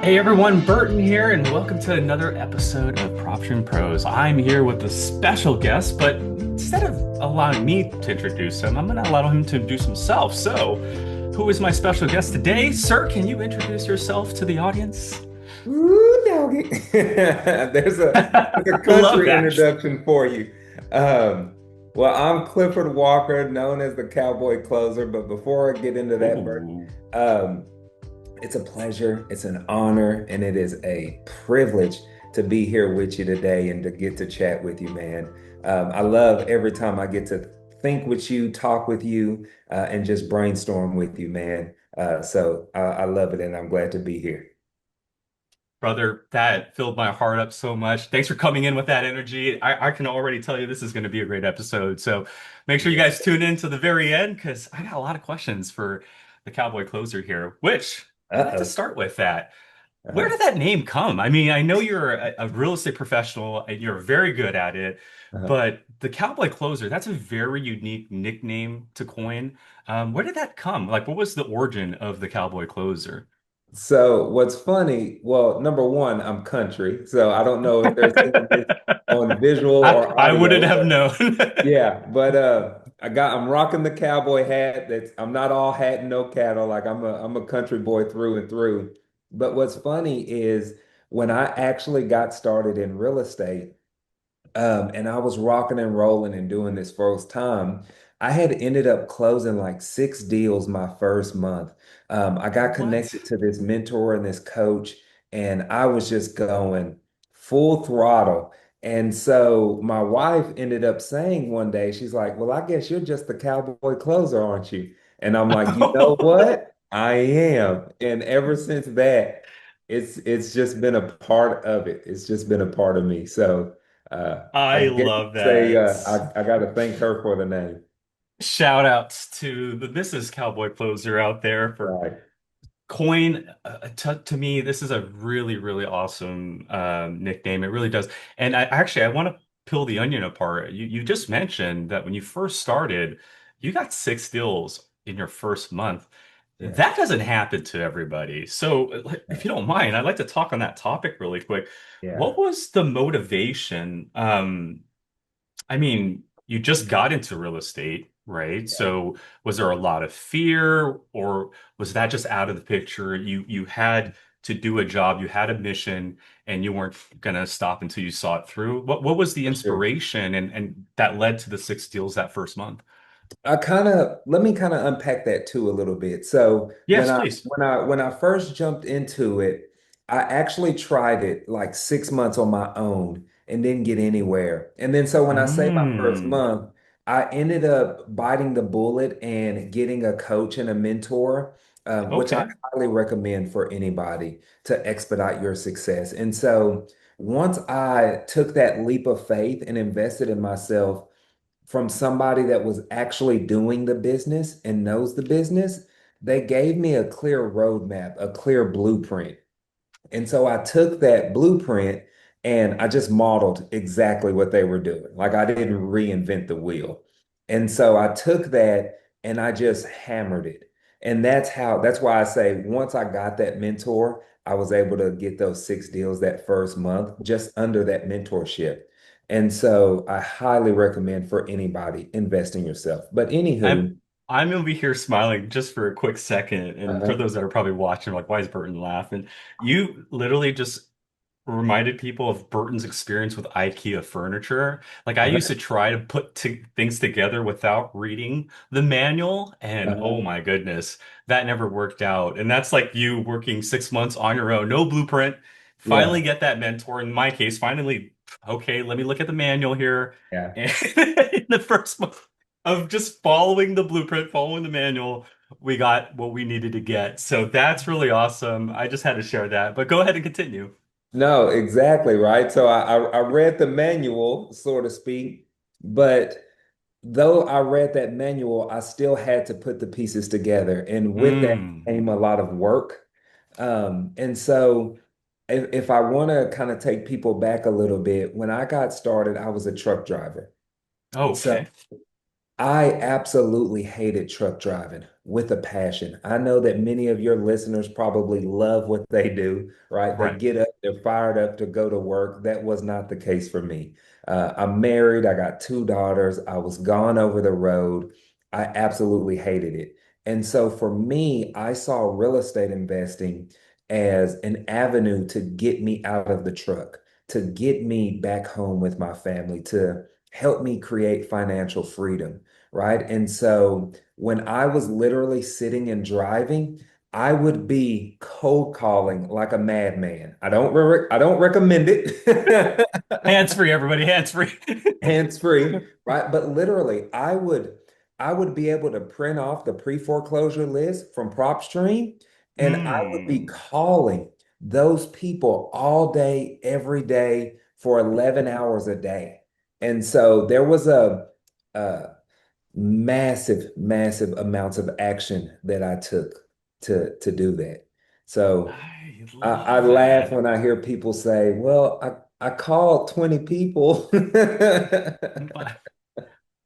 Hey everyone, Burton here, and welcome to another episode of PropStream Pros. I'm here with a special guest, but instead of allowing me to introduce him, I'm going to allow him to introduce himself. So, who is my special guest today? Sir, can you introduce yourself to the audience? Ooh, doggy. There's a Love country that. introduction for you. Um, well, I'm Clifford Walker, known as the Cowboy Closer. But before I get into that, Bert, Ooh. um, it's a pleasure, it's an honor, and it is a privilege to be here with you today and to get to chat with you, man. I love every time I get to think with you, talk with you, and just brainstorm with you, man. So I love it, and I'm glad to be here. Brother, that filled my heart up so much. Thanks for coming in with that energy. I can already tell you this is going to be a great episode. So make sure you Yeah. guys tune in to the very end because I got a lot of questions for the Cowboy Closer here, which I'd like to Uh-oh. start with that. Where Uh-huh. did that name come? I mean, I know you're a real estate professional and you're very good at it, Uh-huh. but the Cowboy Closer, that's a very unique nickname to coin. Where did that come? Like, what was the origin of the Cowboy Closer? So what's funny, well, number one, I'm country, so I don't know if they're seeing this on visual or I wouldn't audio, have but known. yeah, but I'm rocking the cowboy hat. That's I'm not all hat and no cattle. Like I'm a country boy through and through. But what's funny is when I actually got started in real estate, and I was rocking and rolling and doing this first time. I had ended up closing like six deals my first month. I got What? connected to this mentor and this coach, and I was just going full throttle. And so my wife ended up saying one day, she's like, "Well, I guess you're just the cowboy closer, aren't you?" And I'm like, "You know what? I am." And ever since that, it's just been a part of it. It's just been a part of me. So. I I guess you love could say that. I got to thank her for the name. Shout outs to the Mrs. Cowboy Closer out there for Right. coin. To me, this is a really, really awesome nickname. It really does. And I want to peel the onion apart. You just mentioned that when you first started, you got six deals in your first month. Yeah. That doesn't happen to everybody. So, like, if Yeah. you don't mind, I'd like to talk on that topic really quick. Yeah. What was the motivation? I mean, you just got into real estate, right? So was there a lot of fear, or was that just out of the picture? You had to do a job, you had a mission, and you weren't gonna stop until you saw it through. What was the For sure. inspiration and that led to the six deals that first month? Let me kind of unpack that too a little bit. So Yes, please. when I first jumped into it, I actually tried it like 6 months on my own and didn't get anywhere. And then so when I say my first Mm, month, I ended up biting the bullet and getting a coach and a mentor, which I okay. highly recommend for anybody to expedite your success. And so once I took that leap of faith and invested in myself from somebody that was actually doing the business and knows the business, they gave me a clear roadmap, a clear blueprint. And so I took that blueprint and I just modeled exactly what they were doing. Like I didn't reinvent the wheel. And so I took that and I just hammered it. And that's why I say once I got that mentor, I was able to get those six deals that first month just under that mentorship. And so I highly recommend for anybody invest in yourself. But I'm anywho, I'm gonna be here smiling just for a quick second, and for uh-huh, those that are probably watching, like, why is Burton laughing? You literally just reminded people of Burton's experience with IKEA furniture. Like I used uh-huh, to try to put things together without reading the manual, and oh uh-huh, my goodness, that never worked out. And that's like you working 6 months on your own, no blueprint. Finally yeah, get that mentor. In my case, finally, okay, let me look at the manual here. yeah. And in the first month of just following the blueprint, following the manual, we got what we needed to get. So that's really awesome. I just had to share that. But go ahead and continue. No, exactly, right. So I read the manual, so to speak, but though I read that manual, I still had to put the pieces together. And with that Mm. came a lot of work. And so if I want to kind of take people back a little bit, when I got started, I was a truck driver. So Okay. I absolutely hated truck driving. with a passion. I know that many of your listeners probably love what they do, right? They Right. get up, they're fired up to go to work. That was not the case for me. I'm married, I got two daughters, I was gone over the road. I absolutely hated it. And so for me, I saw real estate investing as an avenue to get me out of the truck, to get me back home with my family, to help me create financial freedom, right? And so when I was literally sitting and driving, I would be cold calling like a madman. I don't recommend it. Hands free, everybody, hands free. Hands free, right? But literally, I would be able to print off the pre-foreclosure list from PropStream, and I would be Hmm. calling those people all day, every day for 11 hours a day. And so there was a massive, massive amounts of action that I took to do that. So I I love laugh that. when I hear people say, "Well, I called 20 people."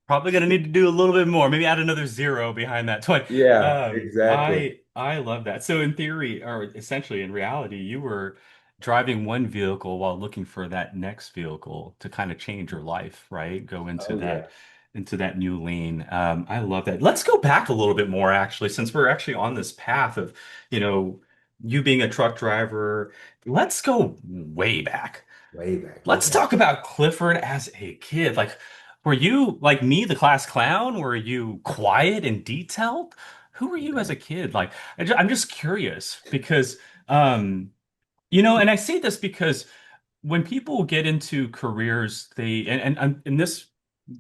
Probably gonna need to do a little bit more. Maybe add another zero behind that 20. Yeah, exactly. I love that. So in theory, or essentially in reality, you were driving one vehicle while looking for that next vehicle to kind of change your life, right? Go Oh yeah. into that new lane. I love that. Let's go back a little bit more, actually, since we're actually on this path of, you know, you being a truck driver. Let's go way back. Way back. Let's Okay. talk about Clifford as a kid. Like, were you like me, the class clown? Were you quiet and detailed? Who were you as Okay. a kid? Like, I'm just curious because, um, and I say this because when people get into careers, and this,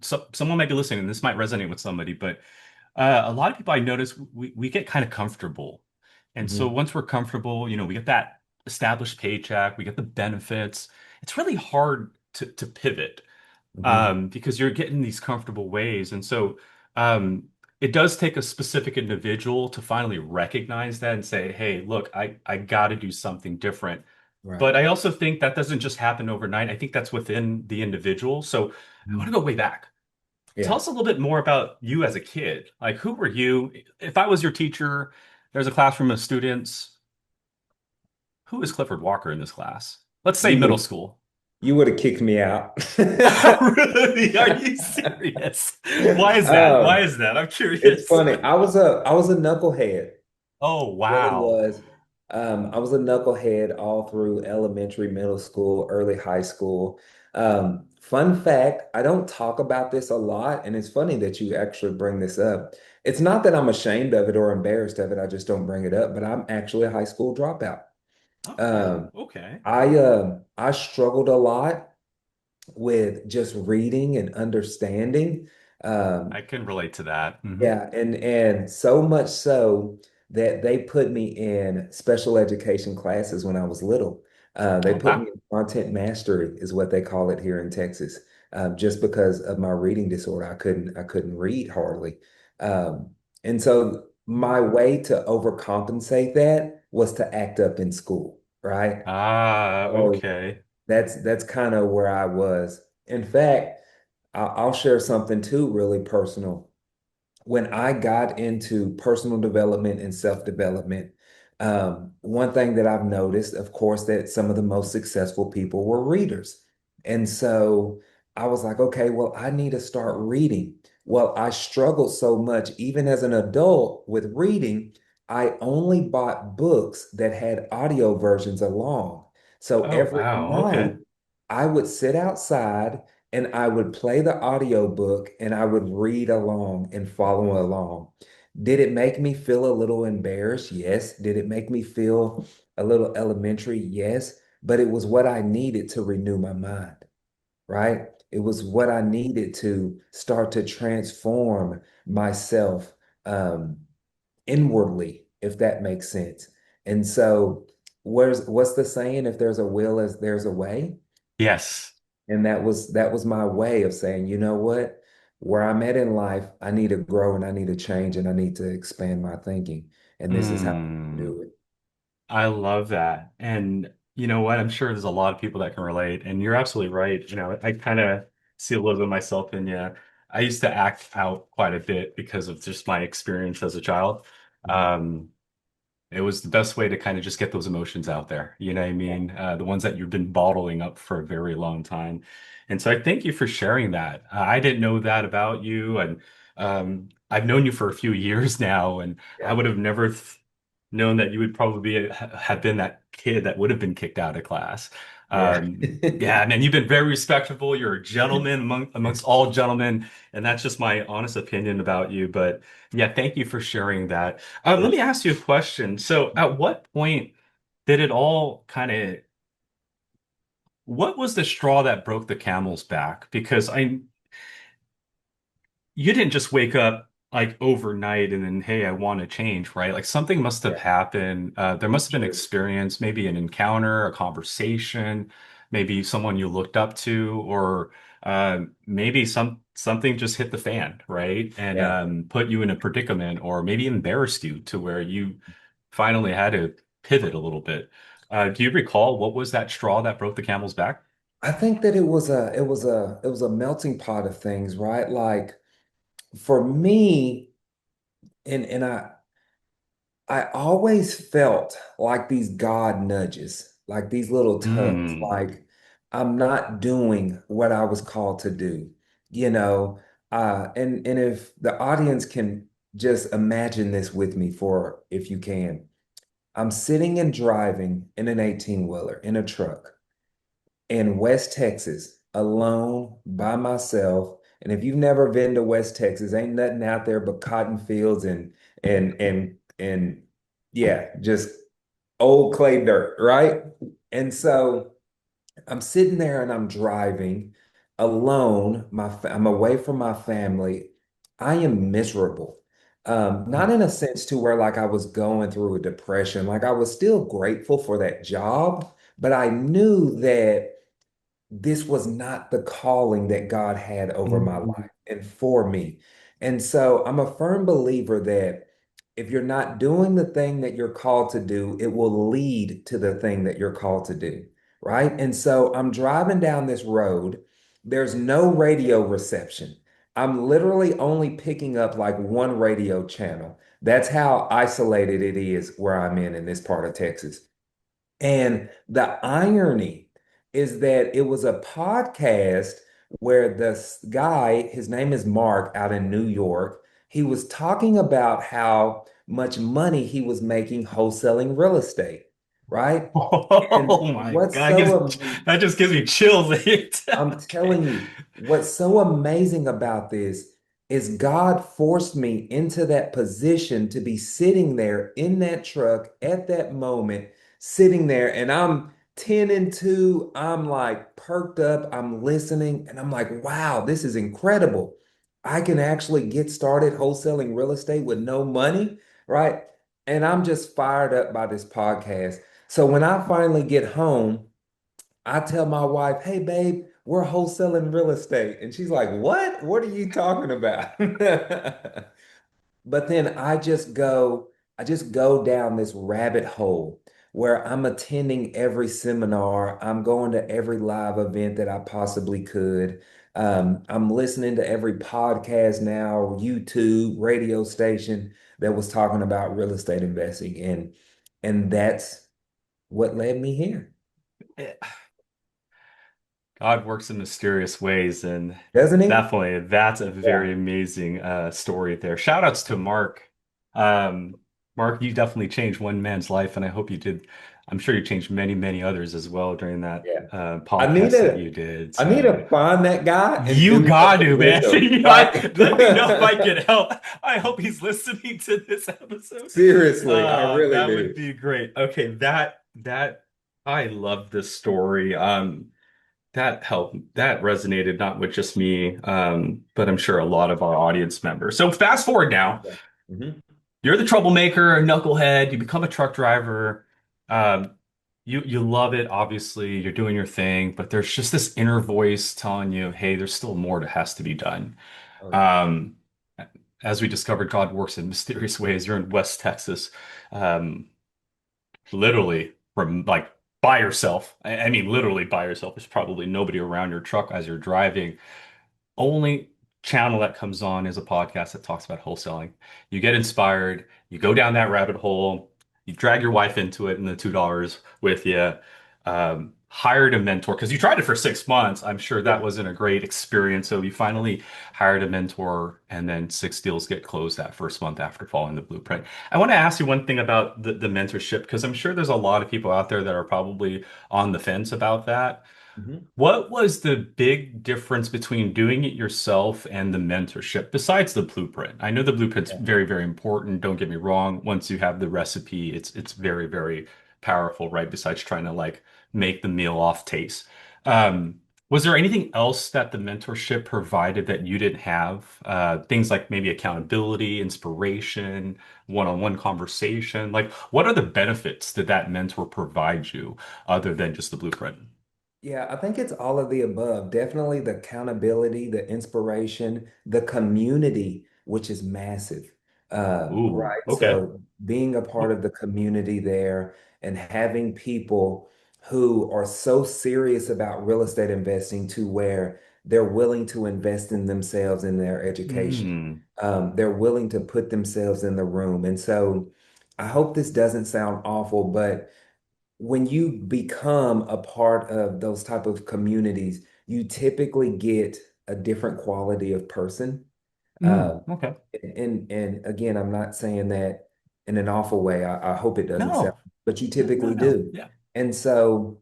someone might be listening, and this might resonate with somebody, but a lot of people I notice we get kind of comfortable. And so Hmm. once we're comfortable, we get that established paycheck, we get the benefits. It's really hard to pivot Hmm. because you're getting these comfortable ways. And so um, it does take a specific individual to finally recognize that and say, hey, look, I got to do something different. Right. But I also think that doesn't just happen overnight. I think that's within the individual. So I want to Mhm. go way back. Tell Yeah. us a little bit more about you as a kid. Like, who were you? If I was your teacher, there's a classroom of students. Who is Clifford Walker in this class? Let's say You middle would school. you would have kicked me out. Really? Are you serious? Why is that? Why Um, is that? I'm it's curious. funny. I was a knucklehead. Oh, Really wow. was. I was a knucklehead all through elementary, middle school, early high school. Fun fact, I don't talk about this a lot, and it's funny that you actually bring this up. It's not that I'm ashamed of it or embarrassed of it, I just don't bring it up, but I'm actually a high school dropout. Oh, Um, okay. I struggled a lot with just reading and understanding. Um, I can relate to that. yeah, and so much so that they put me in special education classes when I was little. They Oh, put me wow. in content mastery, is what they call it here in Texas, just because of my reading disorder. I couldn't read hardly, and so my way to overcompensate that was to act up in school, right? Ah, So okay. that's kind of where I was. In fact, I'll share something too, really personal when I got into personal development and self-development, one thing that I've noticed, of course, that some of the most successful people were readers. And so I was like, okay, well, I need to start reading. Well, I struggled so much, even as an adult with reading, I only bought books that had audio versions along. So Oh, every wow. night Okay. I would sit outside and I would play the audio book and I would read along and follow along. Did it make me feel a little embarrassed? Yes. Did it make me feel a little elementary? Yes. But it was what I needed to renew my mind, right? It was what I needed to start to transform myself inwardly, if that makes sense. And so, what's the saying? If there's a will, as there's a way. Yes. And that was my way of saying, you know what? Where I'm at in life, I need to grow and I need to change and I need to expand my thinking. And this is how I Hmm. do it. I love that. And you know what? I'm sure there's a lot of people that can relate. And you're absolutely right. I kind of see a little bit of myself in you. I used to act out quite a bit because of just my experience as a child. Mhm. Um, it was the best way to kind of just get those emotions out there. You know what I Yeah. mean? The ones that you've been bottling up for a very long time. And so I thank you for sharing that. I didn't know that about you. And I've known you for a few years now, and I Yeah. would have never known that you would probably have been that kid that would have been kicked out of class. Yeah. Yeah, man, you've been very respectable. You're a gentleman amongst all gentlemen, and that's just my honest opinion about you. But yeah, thank you for sharing that. Let Yeah. me ask you a question. So, at what point did it all kind of, what was the straw that broke the camel's back? Because you didn't just wake up like overnight and then, hey, I want to change, right? Like something must have Yeah. happened. There must have been True. experience, maybe an encounter, a conversation, maybe someone you looked up to, or maybe something just hit the fan, right? And Yeah. put you in a predicament, or maybe embarrassed you to where you finally had to pivot a little bit. Do you recall what was that straw that broke the camel's back? I think that it was a melting pot of things, right? Like for me, and I always felt like these God nudges, like these little tugs, Mm. like I'm not doing what I was called to do, you know. And if the audience can just imagine this with me for if you can. I'm sitting and driving in an 18-wheeler in a truck in West Texas alone by myself. And if you've never been to West Texas, ain't nothing out there but cotton fields and yeah, just old clay dirt, right? And so I'm sitting there and I'm driving alone. I'm away from my family. I am miserable. Not in a sense to where like I was going through a depression. Like I was still grateful for that job, but I knew that this was not the calling that God had over my life and for me. And so I'm a firm believer that if you're not doing the thing that you're called to do, it will lead to the thing that you're called to do. Right. And so I'm driving down this road. There's no radio reception. I'm literally only picking up like one radio channel. That's how isolated it is where I'm in this part of Texas. And the irony is that it was a podcast where this guy, his name is Mark out in New York, he was talking about how much money he was making wholesaling real estate, right? And Oh my what's God, so amazing. that just gives me chills. I'm Okay. telling you, what's so amazing about this is God forced me into that position to be sitting there in that truck at that moment, sitting there, and I'm 10 and 2. I'm like perked up, I'm listening, and I'm like, wow, this is incredible. I can actually get started wholesaling real estate with no money, right? And I'm just fired up by this podcast. So when I finally get home, I tell my wife, hey, babe, we're wholesaling real estate. And she's like, what? What are you talking about? But then I just go down this rabbit hole where I'm attending every seminar. I'm going to every live event that I possibly could. I'm listening to every podcast now, YouTube, radio station that was talking about real estate investing. And that's what led me here, God works in mysterious ways, and doesn't he? definitely that's a Yeah. very amazing story there. Shout outs to Mark. Um, Mark, you definitely changed one man's life, and I hope you did. I'm sure you changed many, many others as well during that Yeah. I need podcast that to you did. I need So to find that guy and you do got something to, man. with him. Let me know if I Like can help. I hope he's listening to this episode. seriously, I really That would do. be great. Okay, that I love this story. That helped, that resonated not with just me, but I'm sure a lot of our audience members. So fast forward now, Yeah. Mhm. you're the troublemaker, knucklehead, you become a truck driver. Um, you love it, obviously, you're doing your thing, but there's just this inner voice telling you, hey, there's still more that has to be done. Oh yeah. Um, as we discovered, God works in mysterious ways. You're in West Texas. Um, literally from like by yourself. I mean, literally by yourself. There's probably nobody around your truck as you're driving. Only channel that comes on is a podcast that talks about wholesaling. You get inspired, you go down that rabbit hole, you drag your wife into it and the $2 with you. Hired a mentor because you tried it for 6 months. I'm sure that Yeah. wasn't a great experience. So you finally hired a mentor, and then six deals get closed that first month after following the blueprint. I want to ask you one thing about the mentorship because I'm sure there's a lot of people out there that are probably on the fence about that. Mhm. What was the big difference between doing it yourself and the mentorship besides the blueprint? I know the blueprint's Yeah. very, very important. Don't get me wrong. Once you have the recipe, it's very, very powerful, right? Besides trying to like make the meal off taste. Was there anything else that the mentorship provided that you didn't have? Things like maybe accountability, inspiration, one-on-one conversation. Like, what are the benefits that that mentor provide you other than just the blueprint? Yeah, I think it's all of the above. Definitely the accountability, the inspiration, the community, which is massive. Ooh, Right. okay. So being a part of the community there and having people who are so serious about real estate investing to where they're willing to invest in themselves in their education. Mm, They're willing to put themselves in the room. And so I hope this doesn't sound awful, but when you become a part of those type of communities, you typically get a different quality of person. Uh, okay. and again, I'm not saying that in an awful way. I hope it doesn't sound, No, but you no, no, typically no. do. Yeah. And so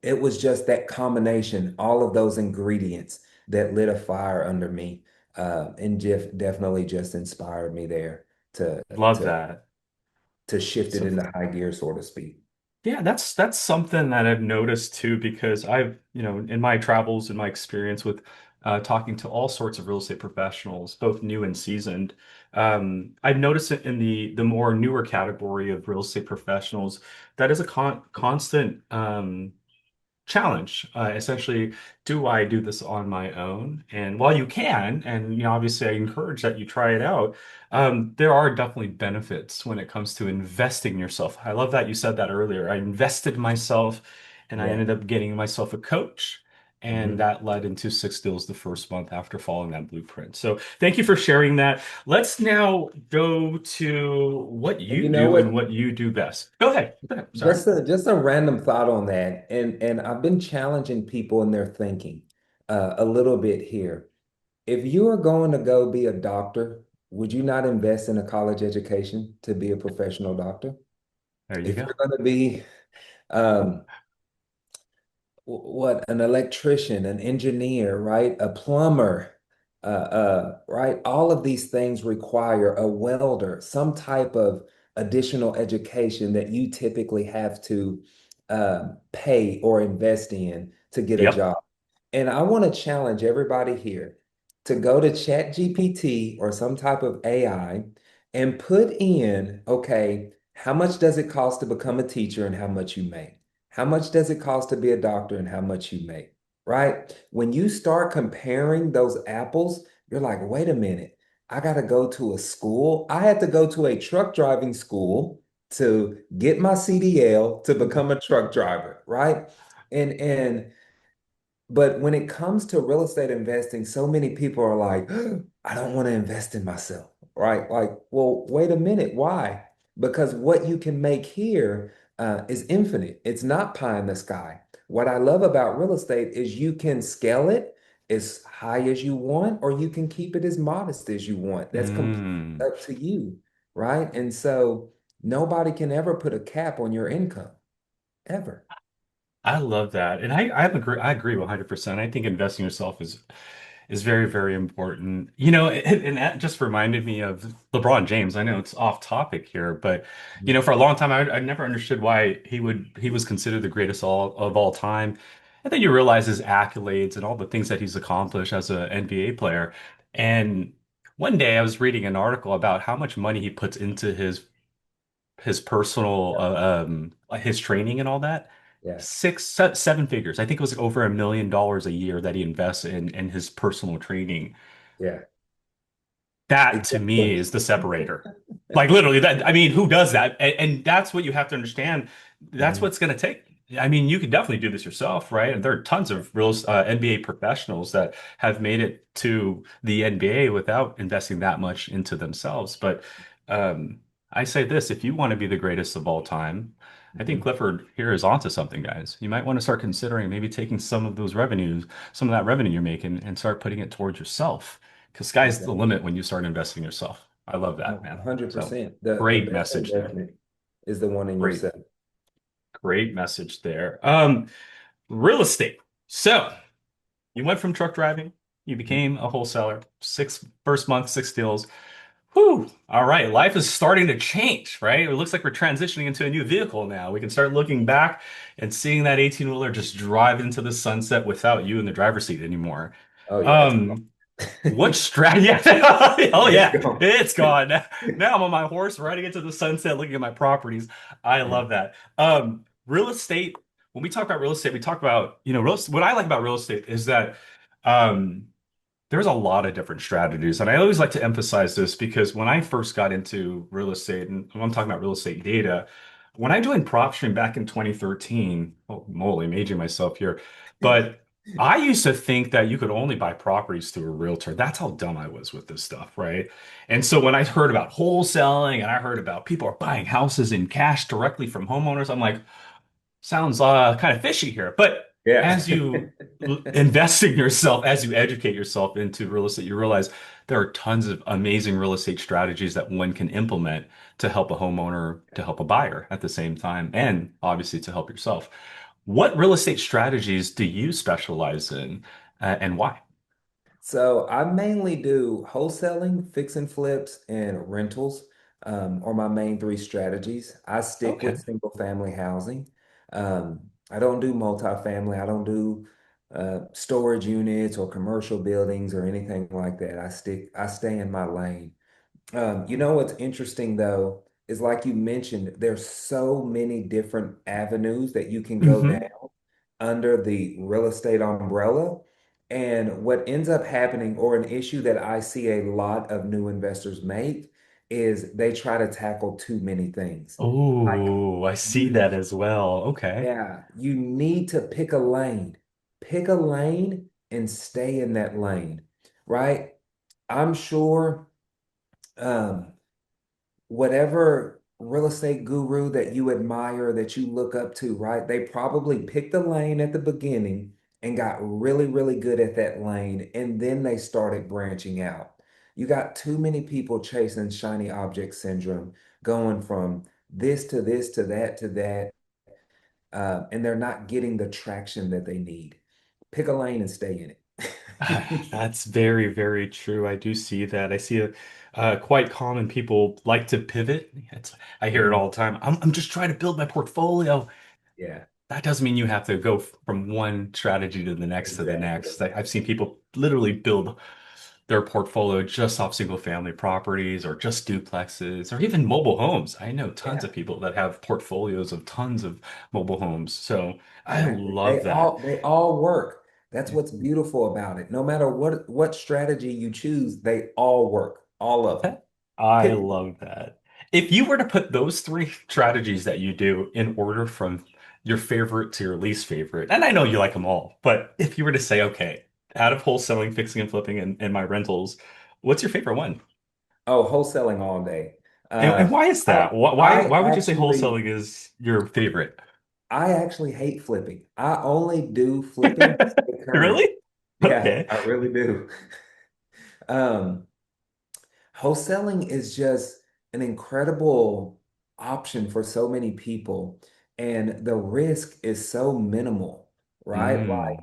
it was just that combination, all of those ingredients that lit a fire under me, and Jeff definitely just inspired me there to Love to that. to shift it So into high gear, so to speak. yeah, that's something that I've noticed too, because I've, in my travels and my experience with talking to all sorts of real estate professionals, both new and seasoned, I've noticed it in the more newer category of real estate professionals that is a constant challenge. Essentially, do I do this on my own? And while you can, and obviously I encourage that you try it out, there are definitely benefits when it comes to investing in yourself. I love that you said that earlier. I invested in myself and I Yeah. ended up getting myself a coach. And Mhm. that led into six deals the first month after following that blueprint. So thank you for sharing that. Let's now go to what And you you know do and what? what you do best. Go ahead. Go ahead. Sorry. Just a random thought on that, and I've been challenging people in their thinking a little bit here. If you are going to go be a doctor, would you not invest in a college education to be a professional doctor? There you If go. you're going to be um, what an electrician, an engineer, right? A plumber, right? All of these things require a welder, some type of additional education that you typically have to pay or invest in to get a Yep. job. And I want to challenge everybody here to go to ChatGPT or some type of AI and put in, okay, how much does it cost to become a teacher and how much you make? How much does it cost to be a doctor and how much you make? Right? When you start comparing those apples, you're like, wait a minute, I got to go to a school. I had to go to a truck driving school to get my CDL to become a truck driver, right? And but when it comes to real estate investing, so many people are like, I don't want to invest in myself, right? Like, well, wait a minute. Why? Because what you can make here is infinite. It's not pie in the sky. What I love about real estate is you can scale it as high as you want, or you can keep it as modest as you want. That's completely Mm. up to you, right? And so nobody can ever put a cap on your income, ever. I love that. And I agree 100%. I think investing in yourself is very, very important. And that just reminded me of LeBron James. I know it's off topic here, but for a long time I never understood why he was considered the greatest of all time. And then you realize his accolades and all the things that he's accomplished as an NBA player. And one day I was reading an article about how much money he puts into his personal like his training and all that. Yeah, Six, seven figures. I think it was over $1 million a year that he invests in his personal training. yeah, That to me exactly. is the separator. Like literally that, I mean, who does that? And that's what you have to understand. That's Mhm. what's going to take. I mean, you could definitely do this yourself, right? And there are tons of real NBA professionals that have made it to the NBA without investing that much into themselves. But um, I say this, if you want to be the greatest of all time, I think Mhm. Clifford here is onto something, guys. You might want to start considering maybe taking some of those revenues, some of that revenue you're making, and start putting it towards yourself. Because sky's the Exactly. limit when you start investing yourself. I love that, No, man. So 100%. The great best message there. investment is the one in Great, yourself. great message there. Real estate. So you went from truck driving, you Mhm. became a wholesaler. First month, 6 deals. Whew. All right, life is starting to change, right? It looks like we're transitioning into a new vehicle now. We can start looking back and seeing that 18-wheeler just drive into the sunset without you in the driver's seat anymore. Oh yeah, it's Um, what strategy? Oh it's yeah, gone. it's gone. Now I'm on my horse riding into the sunset, looking at my properties. I Yeah. love that. Real estate. When we talk about real estate, we talk about, what I like about real estate is that um, there's a lot of different strategies. And I always like to emphasize this because when I first got into real estate, and I'm talking about real estate data, when I joined PropStream back in 2013, oh moly, I'm aging myself here, but I used to think that you could only buy properties through a realtor. That's how dumb I was with this stuff, right? And so when I heard about wholesaling and I heard about people are buying houses in cash directly from homeowners, I'm like, sounds kind of fishy here. But Yeah. as you invest in yourself, as you educate yourself into real estate, you realize there are tons of amazing real estate strategies that one can implement to help a homeowner, to help a buyer at the same time, and obviously to help yourself. What real estate strategies do you specialize in, and why? So I mainly do wholesaling, fix and flips, and rentals, are my main three strategies. I stick Okay. with single family housing. I don't do multifamily. I don't do storage units or commercial buildings or anything like that. I stay in my lane. What's interesting though is like you mentioned, there's so many different avenues that you can go down Hmm. under the real estate umbrella. And what ends up happening, or an issue that I see a lot of new investors make, is they try to tackle too many things. Like Oh, I see you, that as well. Okay. yeah, you need to pick a lane. Pick a lane and stay in that lane, right? I'm sure. Um, Whatever real estate guru that you admire, that you look up to, right? They probably picked a lane at the beginning and got really, really good at that lane, and then they started branching out. You got too many people chasing shiny object syndrome, going from this to this to that, and they're not getting the traction that they need. Pick a lane and stay in it. That's very, very true. I do see that. I see it quite common. People like to pivot. I hear it Mhm. all the time. I'm just trying to build my portfolio. Yeah, That doesn't mean you have to go from one strategy to the next to the exactly. next. I've seen people literally build their portfolio just off single family properties or just duplexes or even mobile homes. I know tons Yeah. of people that have portfolios of tons of mobile homes. So I Exactly. love that. They all work. That's what's beautiful about it. No matter what strategy you choose, they all work. All of them. I Pick one. love that. If you were to put those three strategies that you do in order from your favorite to your least favorite, and I know you like them all, but if you were to say, okay, out of wholesaling, fixing and flipping, and my rentals, what's your favorite one? Oh, wholesaling all day. And Uh, why is I that? Why would you say wholesaling is your favorite? I actually hate flipping. I only do flipping to stay current. Really? Yeah, Okay. I really do. Um, Wholesaling is just an incredible option for so many people, and the risk is so minimal, right? Mm. Like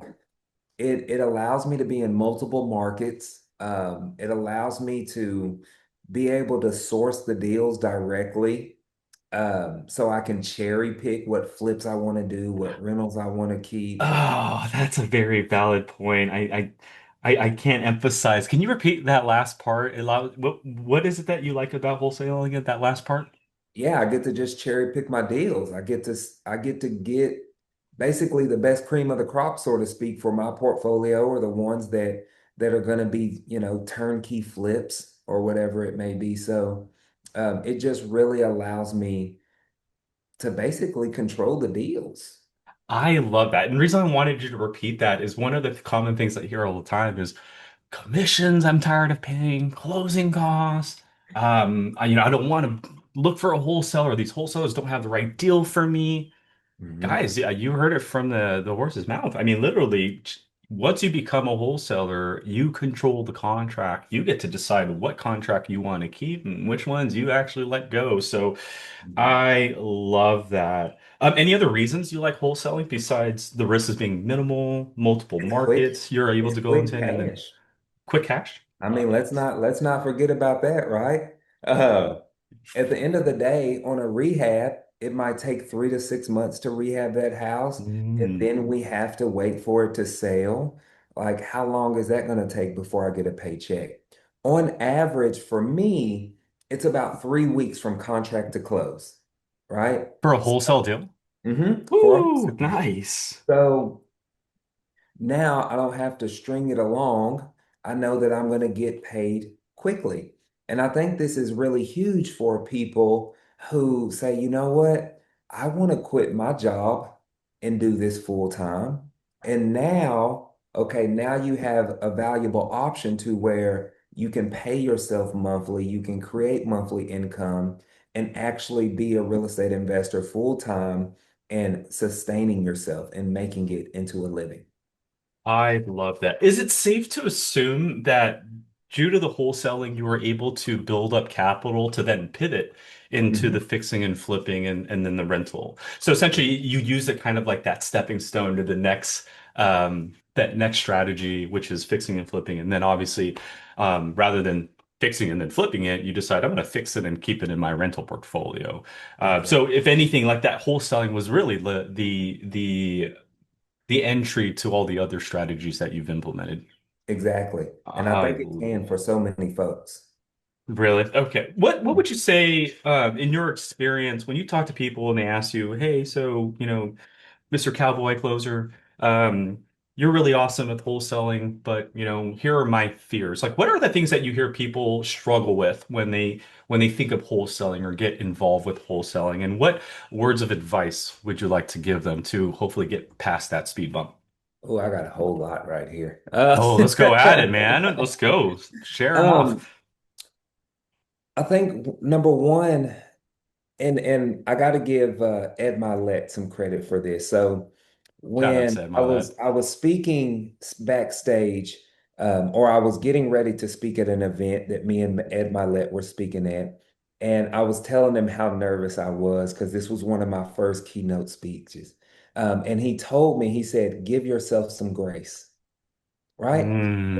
it allows me to be in multiple markets. It allows me to be able to source the deals directly, so I can cherry pick what flips I want to do, what rentals I want to keep. Oh, that's a very valid point. I can't emphasize. Can you repeat that last part? What is it that you like about wholesaling at that last part? Yeah, I get to just cherry pick my deals. I get to get basically the best cream of the crop, so to speak, for my portfolio, or the ones that are going to be, turnkey flips or whatever it may be. So it just really allows me to basically control the deals. I love that. And the reason I wanted you to repeat that is one of the common things I hear all the time is commissions I'm tired of paying, closing costs. I don't want to look for a wholesaler. These wholesalers don't have the right deal for me. Mhm. Guys, yeah, you heard it from the horse's mouth. I mean, literally, once you become a wholesaler, you control the contract. You get to decide what contract you want to keep and which ones you actually let go. So Mhm. I love that. Any other reasons you like wholesaling besides the risks being minimal, multiple It's quick. markets you're able It's to go quick into, and then cash. quick cash? I Love mean, it. let's not forget about that, right? Uh, at the end of the day, on a rehab, it might take 3 to 6 months to rehab that house, and Mm. then we have to wait for it to sell. Like, how long is that going to take before I get a paycheck? On average, for me, it's about 3 weeks from contract to close, right? For a wholesale deal? For a Ooh, wholesale. nice. So now I don't have to string it along. I know that I'm going to get paid quickly. And I think this is really huge for people who say, you know what? I want to quit my job and do this full time. And now, okay, now you have a valuable option to where you can pay yourself monthly, you can create monthly income and actually be a real estate investor full time and sustaining yourself and making it into a living. I love that. Is it safe to assume that due to the wholesaling, you were able to build up capital to then pivot into the Mhm. fixing and flipping and then the rental? So essentially, you use it kind of like that stepping stone to the next that next strategy, which is fixing and flipping. And then obviously, rather than fixing and then flipping it, you decide I'm going to fix it and keep it in my rental portfolio. So Exactly. if anything, like that wholesaling was really the entry to all the other strategies that you've implemented. Exactly. And I think I it can for so many folks. really okay. What would you say in your experience when you talk to people and they ask you, "Hey, so Mr. Cowboy Closer, um, you're really awesome at wholesaling, but here are my fears." Like, what are the things that you hear people struggle with when they think of wholesaling or get involved with wholesaling, and what words of advice would you like to give them to hopefully get past that speed bump? Oh, I got a whole lot right here. Oh, let's go at it, man. Let's go. Share them Um, off. I think number one, and I got to give Ed Milet some credit for this. So Shout out when to Ed I Milet. was I was speaking backstage, or I was getting ready to speak at an event that me and Ed Milet were speaking at, and I was telling him how nervous I was because this was one of my first keynote speeches. And he told me, he said, "Give yourself some grace." Right?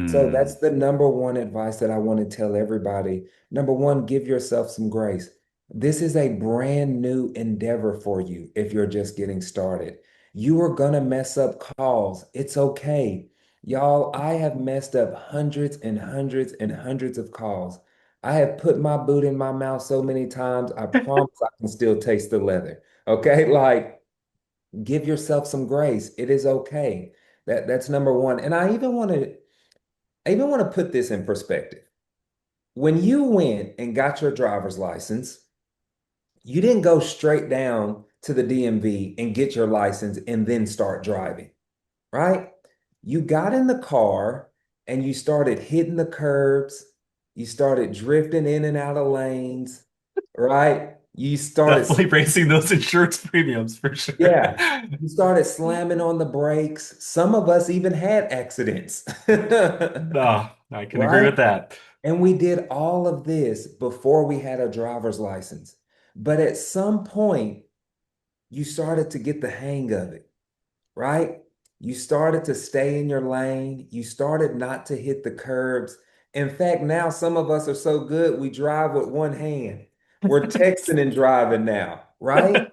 So Mm. that's the number one advice that I want to tell everybody. Number one, give yourself some grace. This is a brand new endeavor for you if you're just getting started. You are going to mess up calls. It's okay. Y'all, I have messed up hundreds and hundreds and hundreds of calls. I have put my boot in my mouth so many times, I promise I can still taste the leather. Okay? Like, give yourself some grace. It is okay. That's number one. And I even want to put this in perspective. When you went and got your driver's license, you didn't go straight down to the DMV and get your license and then start driving, right? You got in the car and you started hitting the curbs. You started drifting in and out of lanes, right? You started Definitely raising those insurance premiums for sure. Yeah, you started slamming on the brakes. Some of us even had accidents, No, I can agree right? with that. And we did all of this before we had a driver's license. But at some point, you started to get the hang of it, right? You started to stay in your lane. You started not to hit the curbs. In fact, now some of us are so good, we drive with one hand. We're texting and driving now, right?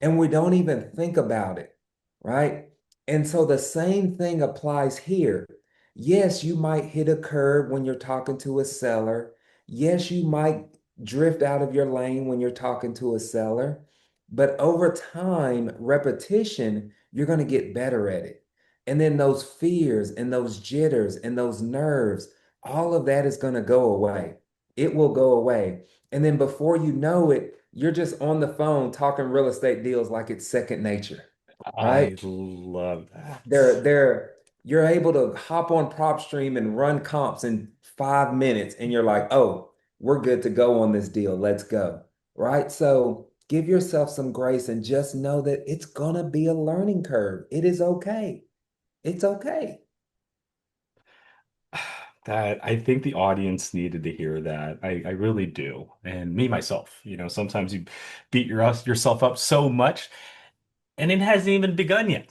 And we don't even think about it, right? And so the same thing applies here. Yes, you might hit a curb when you're talking to a seller. Yes, you might drift out of your lane when you're talking to a seller. But over time, repetition, you're going to get better at it. And then those fears and those jitters and those nerves, all of that is going to go away. It will go away. And then before you know it, you're just on the phone talking real estate deals like it's second nature. right? I love that. They're you're able to hop on PropStream and run comps in 5 minutes, and you're like, oh, we're good to go on this deal. Let's go. Right? So give yourself some grace and just know that it's gonna be a learning curve. It is okay. It's okay. That I think the audience needed to hear that. I really do. And me myself, sometimes you beat yourself up so much and it hasn't even begun yet.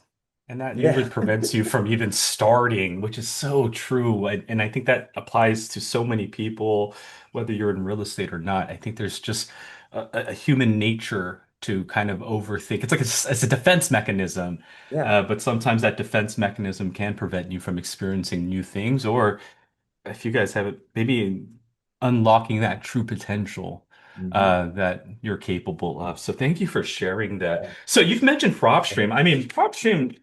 And that usually Yeah. prevents you from even starting, which is so true. And I think that applies to so many people, whether you're in real estate or not. I think there's just a human nature to kind of overthink. It's like it's a defense mechanism, Yeah. but sometimes that defense mechanism can prevent you from experiencing new things, or if you guys have it, maybe unlocking that true potential Mhm. that you're capable of. So thank you for sharing that. So you've mentioned PropStream. I mean, PropStream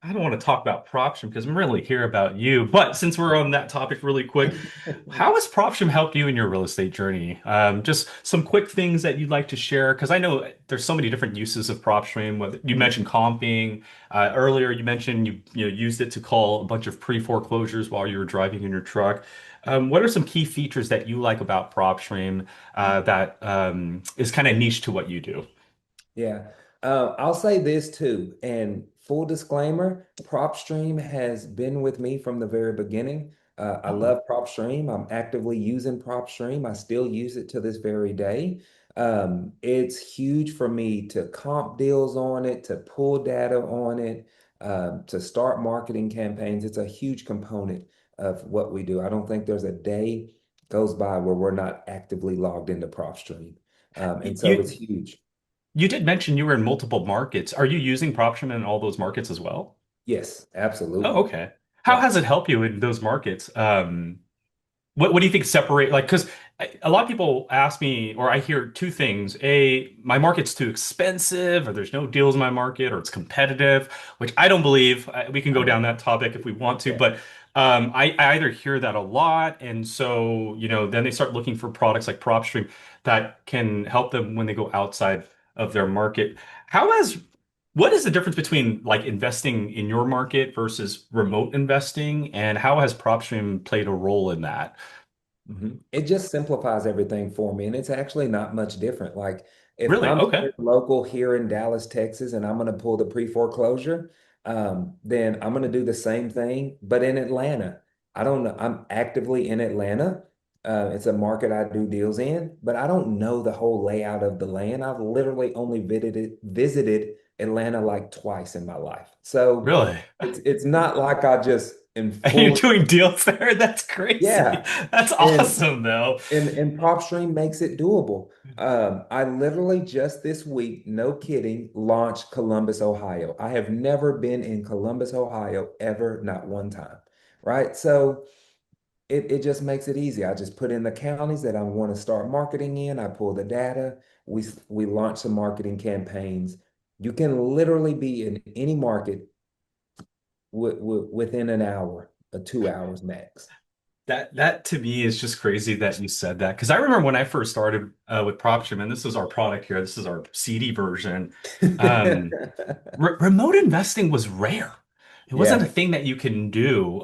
I don't want to talk about PropStream because I'm really here about you. But since we're on that topic really quick, how has PropStream helped you in your real estate journey? Just some quick things that you'd like to share, because I know there's so many different uses of PropStream. Whether you mentioned comping earlier, you mentioned you used it to call a bunch of pre-foreclosures while you were driving in your truck. What are some key features that you like about PropStream that is kind of niche to what you do? Yeah. I'll say this too, and full disclaimer, PropStream has been with me from the very beginning. I Oh, love PropStream. I'm actively using PropStream. I still use it to this very day. It's huge for me to comp deals on it, to pull data on it, to start marketing campaigns. It's a huge component of what we do. I don't think there's a day goes by where we're not actively logged into PropStream. And so it's you huge. You did mention you were in multiple markets. Are you using PropStream in all those markets as well? Yes, Oh, absolutely. okay. How Yeah. has it helped you in those markets? What do you think separate like because a lot of people ask me or I hear two things. A, my market's too expensive or there's no deals in my market or it's competitive, which I don't believe. We can go I down know. that topic if we want to, Yeah. but I either hear that a lot and so, then they start looking for products like PropStream that can help them when they go outside of their market. How has What is the difference between like investing in your market versus remote investing, and how has PropStream played a role in that? It just simplifies everything for me. And it's actually not much different. Like if Really? I'm Okay. here local here in Dallas, Texas, and I'm going to pull the pre-foreclosure, then I'm going to do the same thing, but in Atlanta. I don't know. I'm actively in Atlanta. It's a market I do deals in, but I don't know the whole layout of the land. I've literally only visited Atlanta like twice in my life. So Really? it's not like I just am And you're fully, doing deals there? That's crazy. yeah. That's And awesome, though. and PropStream makes it doable. I literally just this week, no kidding, launched Columbus, Ohio. I have never been in Columbus, Ohio, ever, not one time. Right. So it just makes it easy. I just put in the counties that I want to start marketing in. I pull the data. We launch some marketing campaigns. You can literally be in any market within an hour or 2 hours max. That to me is just crazy that you said that because I remember when I first started with PropStream, and this is our product here. This is our CD version. Um, remote investing was rare. It wasn't a Yeah, thing that you can do.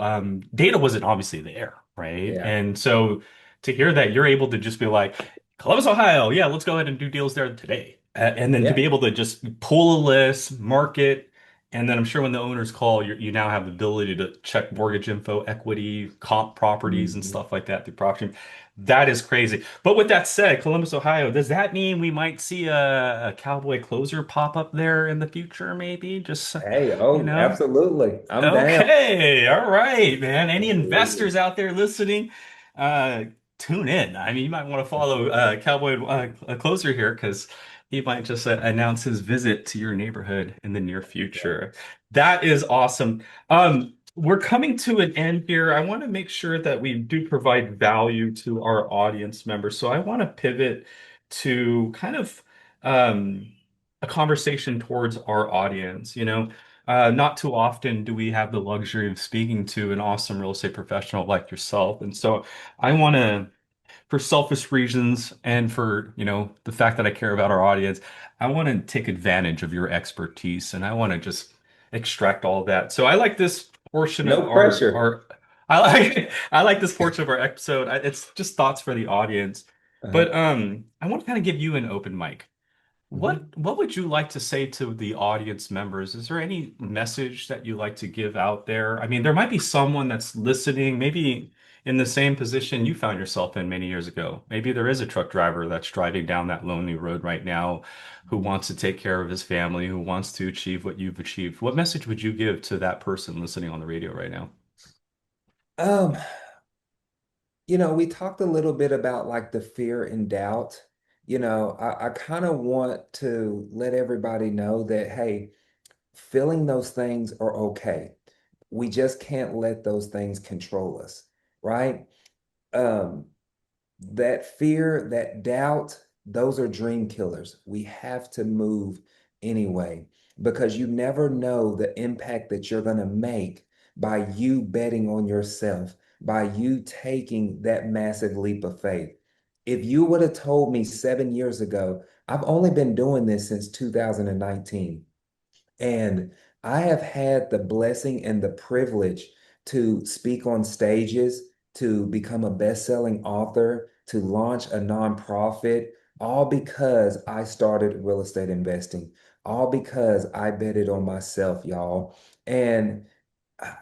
Data wasn't obviously there, right? yeah, And so to hear that you're able to just be like, Columbus, Ohio, yeah, let's go ahead and do deals there today. And then to yeah. be able to just pull a list, market, and then I'm sure when the owners call, you now have the ability to check mortgage info, equity, comp properties, and Mhm. stuff like that through PropStream. That is crazy. But with that said, Columbus, Ohio, does that mean we might see a Cowboy Closer pop up there in the future, maybe? Just, Hey, you oh, know? absolutely. I'm down. Okay, all right, man. Any Absolutely. investors out there listening, uh, tune in. I mean, you might want to follow Cowboy Closer here because he might just announce his visit to your neighborhood in the near Yeah. future. That is awesome. We're coming to an end here. I want to make sure that we do provide value to our audience members. So I want to pivot to kind of a conversation towards our audience. Not too often do we have the luxury of speaking to an awesome real estate professional like yourself. And so I want to for selfish reasons and for, the fact that I care about our audience, I want to take advantage of your expertise and I want to just extract all of that. So I like this portion of No pressure. I like this portion of our episode. It's just thoughts for the audience. Uh-huh. But I want to kind of give you an open mic. Mhm. What would you like to say to the audience members? Is there any message that you like to give out there? I mean, there might be someone that's listening, maybe in the same position you found yourself in many years ago. Maybe there is a truck driver that's driving down that lonely road right now who wants to take care of his family, who wants to achieve what you've achieved. What message would you give to that person listening on the radio right now? Um, we talked a little bit about like the fear and doubt. I kind of want to let everybody know that, hey, feeling those things are okay. We just can't let those things control us, right? Um, that fear, that doubt, those are dream killers. We have to move anyway because you never know the impact that you're going to make by you betting on yourself, by you taking that massive leap of faith. If you would have told me 7 years ago, I've only been doing this since 2019. And I have had the blessing and the privilege to speak on stages, to become a best-selling author, to launch a nonprofit, all because I started real estate investing, all because I betted on myself, y'all. And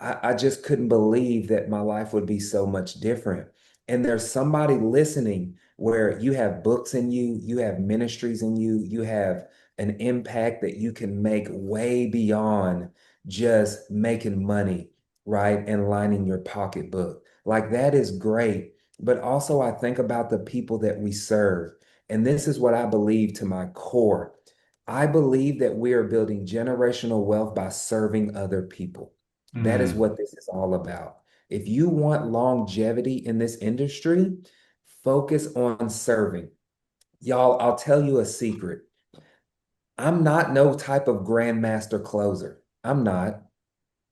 I just couldn't believe that my life would be so much different. And there's somebody listening where you have books in you, you have ministries in you, you have an impact that you can make way beyond just making money, right? And lining your pocketbook. Like that is great. But also, I think about the people that we serve. And this is what I believe to my core. I believe that we are building generational wealth by serving other people. That is Mm, what this is all about. If you want longevity in this industry, focus on serving. Y'all, I'll tell you a secret. I'm not no type of grandmaster closer. I'm not,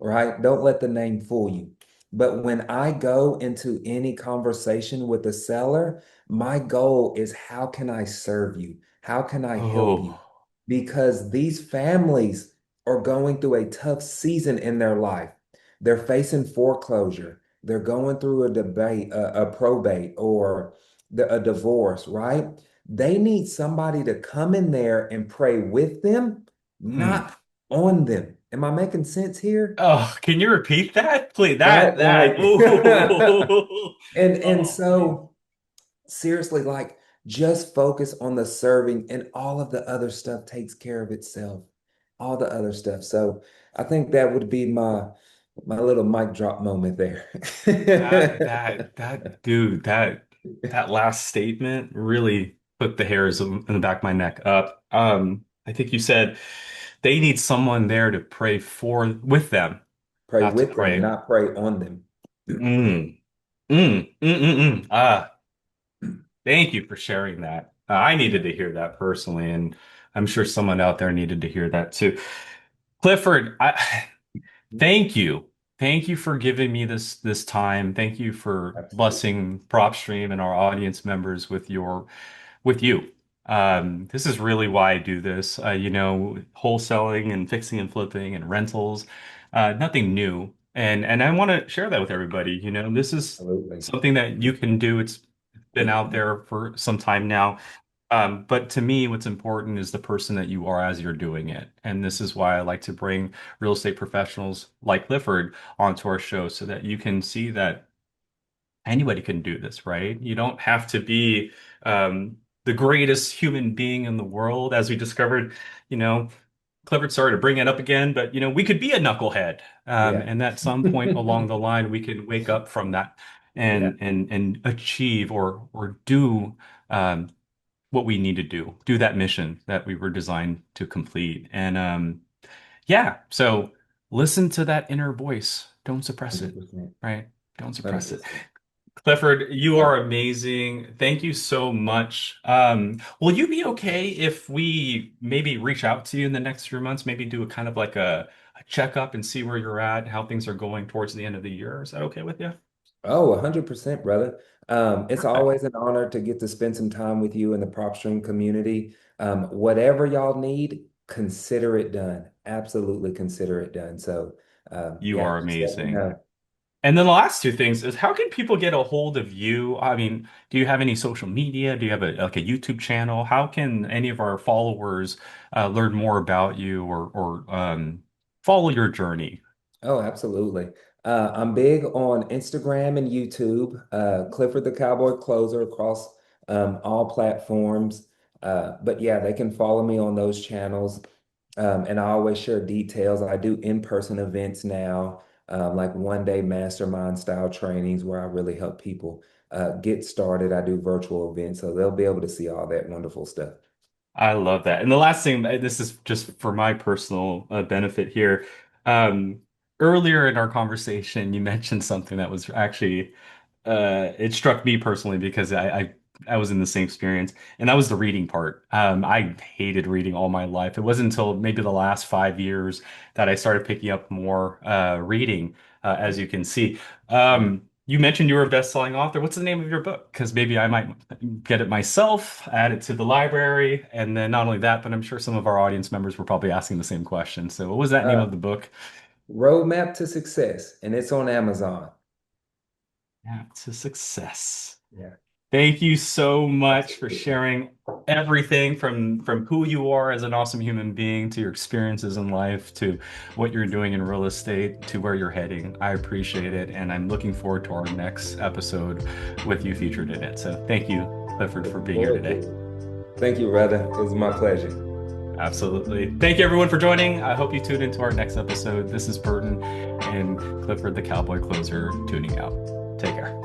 right? Don't let the name fool you. But when I go into any conversation with a seller, my goal is how can I serve you? How can I help you? oh, Because these families are going through a tough season in their life. They're facing foreclosure. They're going through a debate, a probate, or a divorce, right? They need somebody to come in there and pray with them, mm. not on them. Am I making sense here? Oh, can you repeat that? Please, Right? that, Like, ooh. and Oh, man. so seriously, like just focus on the serving and all of the other stuff takes care of itself. All the other stuff. So I think that would be my little mic drop moment there. Dude, that last statement really put the hairs in the back of my neck up. I think you said they need someone there to pray with them, Pray not to with them, pray. not pray on them. Mm, mm. Thank you for sharing that. I needed Yeah, to hear that personally, and I'm sure someone out there needed to hear that too. Clifford, thank you. Thank you for giving me this time. Thank you for absolutely. blessing PropStream and our audience members with you. This is really why I do this. Wholesaling and fixing and flipping and rentals, nothing new. And I want to share that with everybody. This is Absolutely. something that you can do. It's been out there for some time now. But to me, what's important is the person that you are as you're doing it. And this is why I like to bring real estate professionals like Clifford onto our show so that you can see that anybody can do this, right? You don't have to be the greatest human being in the world, as we discovered, you know, Clifford, sorry to bring it up again, but we could be a knucklehead. Yeah. And at some point along the line, we can wake up from that Yeah. and achieve or do what we need to do that mission that we were designed to complete. And yeah, so listen to that inner voice. Don't suppress it, 100%. right? Don't suppress it. 100%. Clifford, you are amazing. Thank you so much. Will you be okay if we maybe reach out to you in the next few months, maybe do a kind of like a checkup and see where you're at, how things are going towards the end of the year? Is that okay with you? Oh, 100%, brother. It's always an honor to get to spend some time with you in the PropStream community. Whatever y'all need, consider it done. Absolutely consider it done. So, You yeah, are just let me amazing. know. And then the last two things is how can people get a hold of you? I mean, do you have any social media? Do you have a YouTube channel? How can any of our followers learn more about you or follow your journey? Oh, absolutely. I'm big on Instagram and YouTube, Clifford the Cowboy Closer across all platforms. But yeah, they can follow me on those channels. And I always share details. I do in-person events now, like one-day mastermind style trainings where I really help people get started. I do virtual events, so they'll be able to see all that wonderful stuff. I love that. And the last thing, this is just for my personal benefit here. Um, Earlier in our conversation, you mentioned something that was actually it struck me personally because I was in the same experience, and that was the reading part. I hated reading all my life. It wasn't until maybe the last 5 years that I started picking up more reading, as you can see. You mentioned you were a best-selling author. What's the name of your book? Because maybe I might get it myself, add it to the library, and then not only that, but I'm sure some of our audience members were probably asking the same question. So, what was that name Uh, of the book? Roadmap to Success, and it's on Amazon. Yeah, to success. Yeah, Thank you so much for absolutely. sharing everything from who you are as an awesome human being to your experiences in life to what you're doing in real estate to where you're heading. I appreciate it, and I'm looking forward to our next episode with you featured in it. So thank you, Clifford, for Looking being here forward today. to it. Thank you, brother. It was my pleasure. Absolutely. Thank you, everyone, for joining. I hope you tune into our next episode. This is Burton and Clifford, the Cowboy Closer, tuning out. Take care.